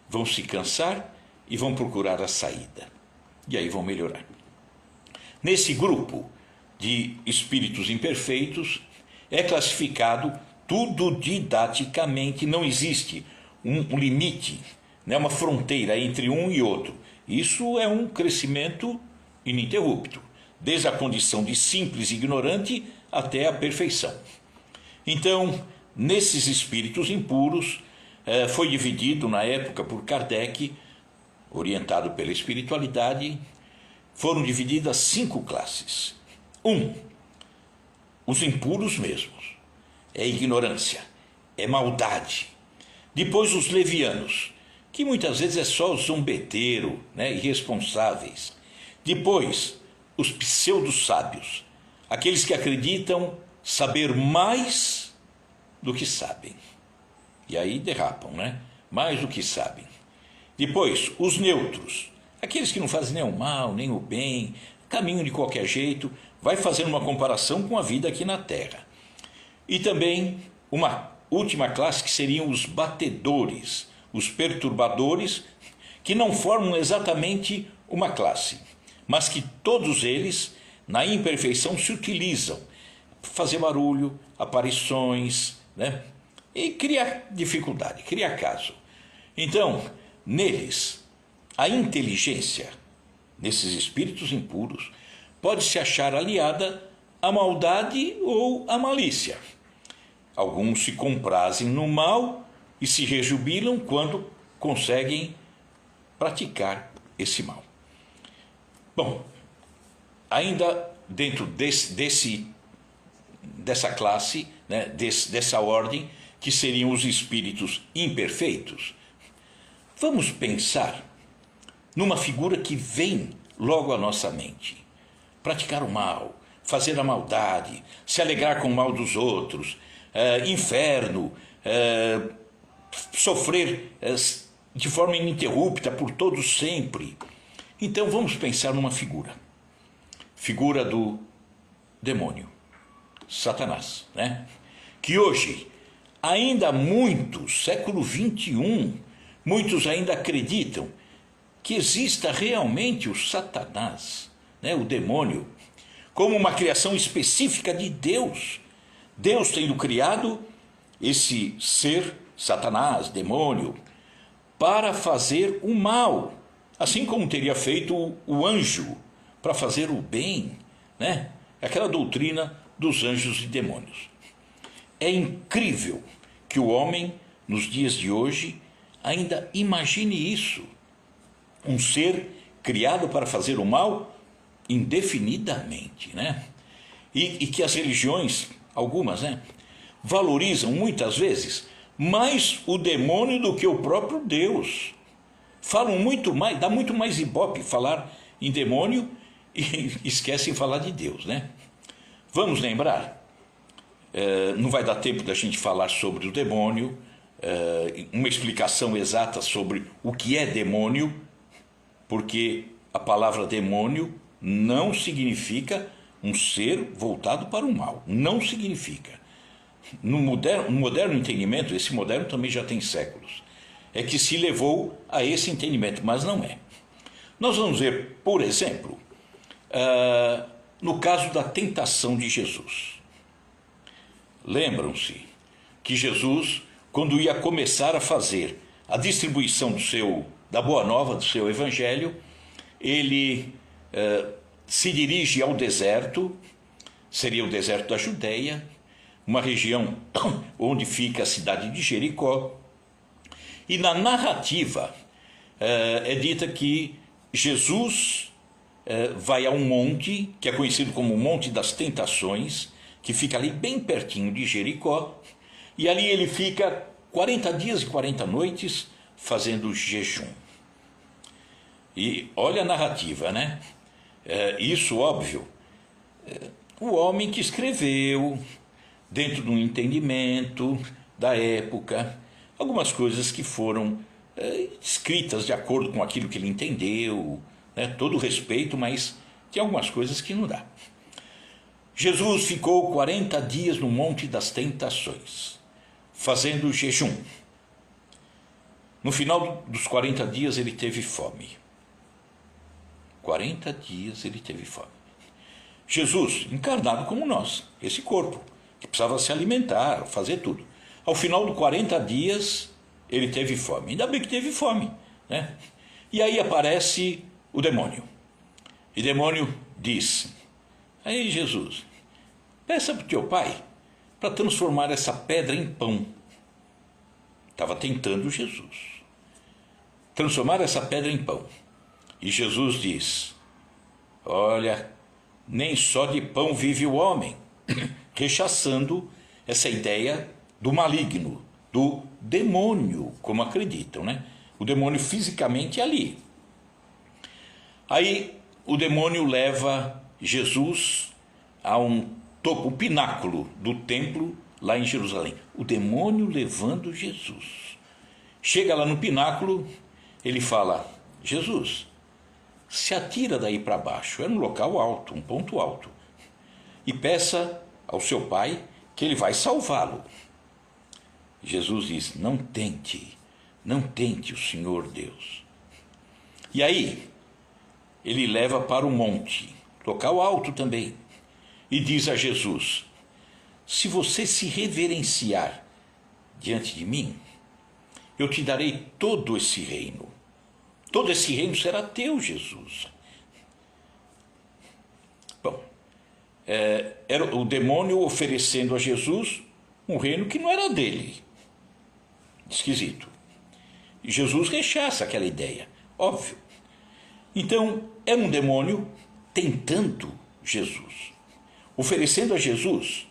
vão se cansar e vão procurar a saída. E aí vão melhorar. Nesse grupo de espíritos imperfeitos, é classificado tudo didaticamente, não existe um limite, né, uma fronteira entre um e outro. Isso é um crescimento ininterrupto, desde a condição de simples ignorante até a perfeição. Então, nesses espíritos impuros, foi dividido na época por Kardec, orientado pela espiritualidade, foram divididas 5 classes. 1. Os impuros mesmos. É ignorância, é maldade. Depois os levianos, que muitas vezes é só zombeteiro, né, irresponsáveis. Depois, os pseudo-sábios, aqueles que acreditam saber mais do que sabem. E aí derrapam, né? Mais do que sabem. Depois, os neutros, aqueles que não fazem nem o mal, nem o bem, caminham de qualquer jeito, vai fazendo uma comparação com a vida aqui na Terra. E também uma última classe que seriam os batedores, os perturbadores, que não formam exatamente uma classe, mas que todos eles, na imperfeição, se utilizam para fazer barulho, aparições, né? E criar dificuldade, criar caso. Então, neles, a inteligência, nesses espíritos impuros, pode se achar aliada à maldade ou à malícia. Alguns se comprazem no mal e se rejubilam quando conseguem praticar esse mal. Bom, ainda dentro dessa classe, né, dessa ordem, que seriam os espíritos imperfeitos, vamos pensar numa figura que vem logo à nossa mente. Praticar o mal, fazer a maldade, se alegrar com o mal dos outros, inferno, sofrer de forma ininterrupta por todos sempre. Então vamos pensar numa figura do demônio, Satanás, né? Que hoje, ainda muitos, século XXI, muitos ainda acreditam que exista realmente o Satanás, né, o demônio, como uma criação específica de Deus, Deus tendo criado esse ser, Satanás, demônio, para fazer o mal, assim como teria feito o anjo para fazer o bem, né? Aquela doutrina dos anjos e demônios. É incrível que o homem, nos dias de hoje, ainda imagine isso. Um ser criado para fazer o mal indefinidamente, né? E que as religiões, algumas, né, valorizam muitas vezes mais o demônio do que o próprio Deus. Falam muito mais, dá muito mais ibope falar em demônio e esquecem falar de Deus, né? Vamos lembrar, não vai dar tempo da gente falar sobre o demônio, uma explicação exata sobre o que é demônio, porque a palavra demônio não significa um ser voltado para o mal, não significa. No moderno entendimento, esse moderno também já tem séculos, é que se levou a esse entendimento, mas não é. Nós vamos ver, por exemplo, no caso da tentação de Jesus. Lembram-se que Jesus, quando ia começar a fazer a distribuição da Boa Nova, do seu Evangelho, ele se dirige ao deserto, seria o deserto da Judéia, uma região onde fica a cidade de Jericó, e na narrativa é dita que Jesus vai a um monte, que é conhecido como o Monte das Tentações, que fica ali bem pertinho de Jericó, e ali ele fica 40 dias e 40 noites fazendo jejum. E olha a narrativa, né? Isso, óbvio, o homem que escreveu, dentro de um entendimento da época, algumas coisas que foram escritas de acordo com aquilo que ele entendeu, né? Todo respeito, mas tem algumas coisas que não dá. Jesus ficou 40 dias no Monte das Tentações, fazendo jejum. No final dos 40 dias ele teve fome. 40 dias ele teve fome. Jesus, encarnado como nós, esse corpo, que precisava se alimentar, fazer tudo. Ao final dos 40 dias, ele teve fome. Ainda bem que teve fome, né? E aí aparece o demônio. E o demônio diz: aí Jesus, peça para o teu pai para transformar essa pedra em pão. Estava tentando Jesus. Transformar essa pedra em pão. E Jesus diz: olha, nem só de pão vive o homem, rechaçando essa ideia do maligno, do demônio, como acreditam, né? O demônio fisicamente é ali. Aí o demônio leva Jesus a um topo, um pináculo do templo lá em Jerusalém. O demônio levando Jesus. Chega lá no pináculo, ele fala: Jesus, se atira daí para baixo, é um local alto, um ponto alto, e peça ao seu pai que ele vai salvá-lo. Jesus diz: não tente o Senhor Deus. E aí ele leva para o monte, local alto também, e diz a Jesus: se você se reverenciar diante de mim, eu te darei todo esse reino. Todo esse reino será teu, Jesus. Bom, era o demônio oferecendo a Jesus um reino que não era dele. Esquisito. E Jesus rechaça aquela ideia, óbvio. Então, era um demônio tentando Jesus, oferecendo a Jesus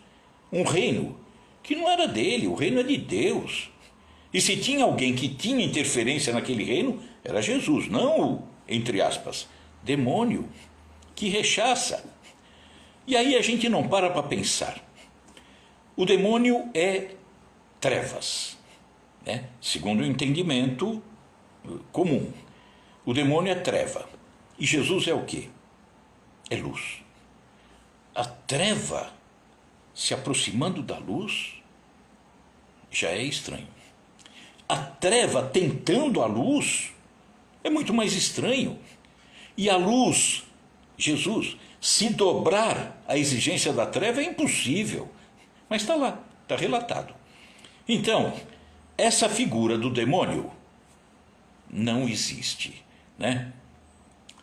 um reino que não era dele, o reino é de Deus. E se tinha alguém que tinha interferência naquele reino, era Jesus, não o, entre aspas, demônio, que rechaça. E aí a gente não para pensar. O demônio é trevas, né? Segundo o entendimento comum. O demônio é treva. E Jesus é o quê? É luz. A treva se aproximando da luz já é estranho. A treva tentando a luz é muito mais estranho. E a luz, Jesus, se dobrar à exigência da treva é impossível. mas está lá, está relatado. Então, essa figura do demônio não existe, né?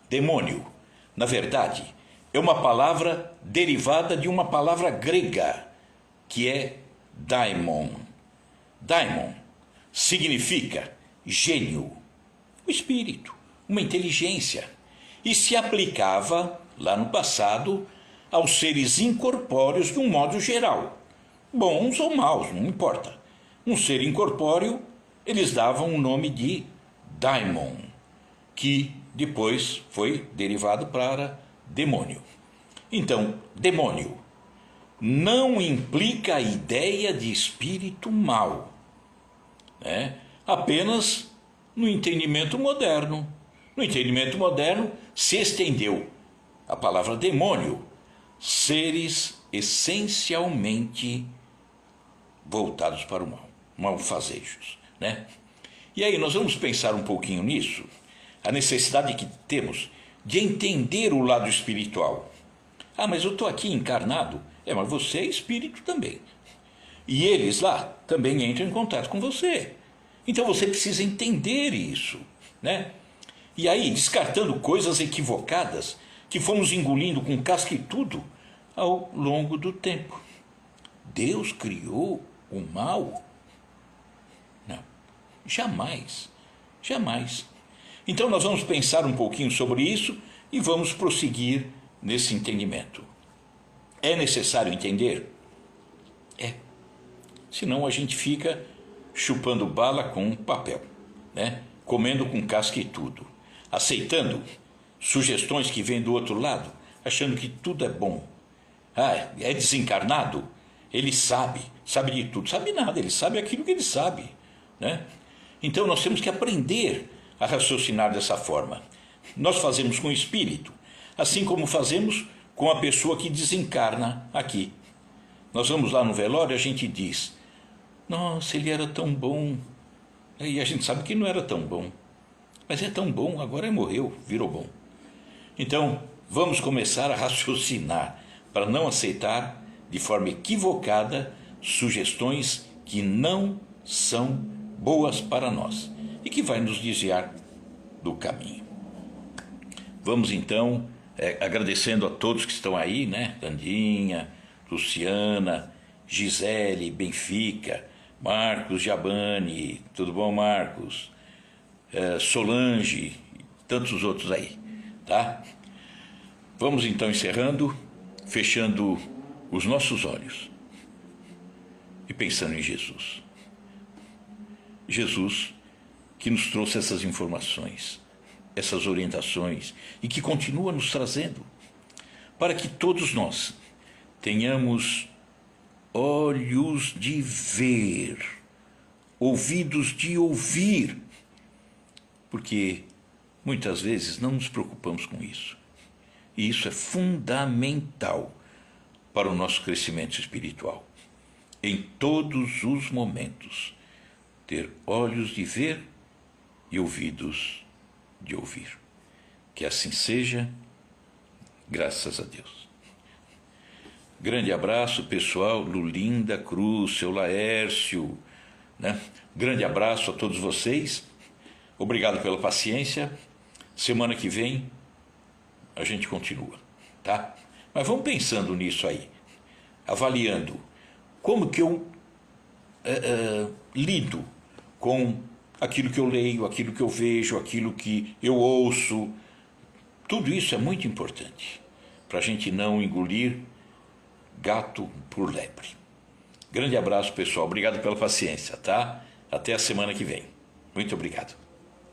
Demônio, na verdade, é uma palavra derivada de uma palavra grega, que é daimon. Daimon significa gênio, o espírito, uma inteligência, e se aplicava, lá no passado, aos seres incorpóreos de um modo geral, bons ou maus, não importa. Um ser incorpóreo, eles davam o nome de daimon, que depois foi derivado para demônio. Então, demônio não implica a ideia de espírito mau, né? Apenas no entendimento moderno. No entendimento moderno se estendeu a palavra demônio, seres essencialmente voltados para o mal, malfazejos, né? E aí nós vamos pensar um pouquinho nisso, a necessidade que temos de entender o lado espiritual. Ah, mas eu estou aqui encarnado. Mas você é espírito também. E eles lá também entram em contato com você. Então você precisa entender isso, né? E aí, descartando coisas equivocadas que fomos engolindo com casca e tudo ao longo do tempo. Deus criou o mal? Não, jamais, jamais. Então nós vamos pensar um pouquinho sobre isso e vamos prosseguir nesse entendimento. É necessário entender? É. Senão a gente fica chupando bala com papel, né? Comendo com casca e tudo, aceitando sugestões que vêm do outro lado, achando que tudo é bom. Ah, é desencarnado? Ele sabe de tudo. Sabe nada, ele sabe aquilo que ele sabe, né? Então nós temos que aprender a raciocinar dessa forma. Nós fazemos com o espírito, assim como fazemos com a pessoa que desencarna aqui. Nós vamos lá no velório e a gente diz: nossa, ele era tão bom. E a gente sabe que não era tão bom. Mas é tão bom, agora morreu, virou bom. Então, vamos começar a raciocinar para não aceitar de forma equivocada sugestões que não são boas para nós e que vai nos desviar do caminho. Vamos então, agradecendo a todos que estão aí, né? Tandinha, Luciana, Gisele, Benfica, Marcos Giabani, tudo bom, Marcos? Solange, tantos outros aí, tá? Vamos então encerrando, fechando os nossos olhos e pensando em Jesus. Jesus que nos trouxe essas informações, essas orientações e que continua nos trazendo para que todos nós tenhamos olhos de ver, ouvidos de ouvir, porque muitas vezes não nos preocupamos com isso. E isso é fundamental para o nosso crescimento espiritual. Em todos os momentos, ter olhos de ver e ouvidos de ouvir. Que assim seja, graças a Deus. Grande abraço, pessoal, Lulinda Cruz, seu Laércio, né? Grande abraço a todos vocês. Obrigado pela paciência. Semana que vem a gente continua, tá? Mas vamos pensando nisso aí, avaliando como que eu lido com aquilo que eu leio, aquilo que eu vejo, aquilo que eu ouço. Tudo isso é muito importante para a gente não engolir gato por lebre. Grande abraço, pessoal. Obrigado pela paciência, tá? Até a semana que vem. Muito obrigado.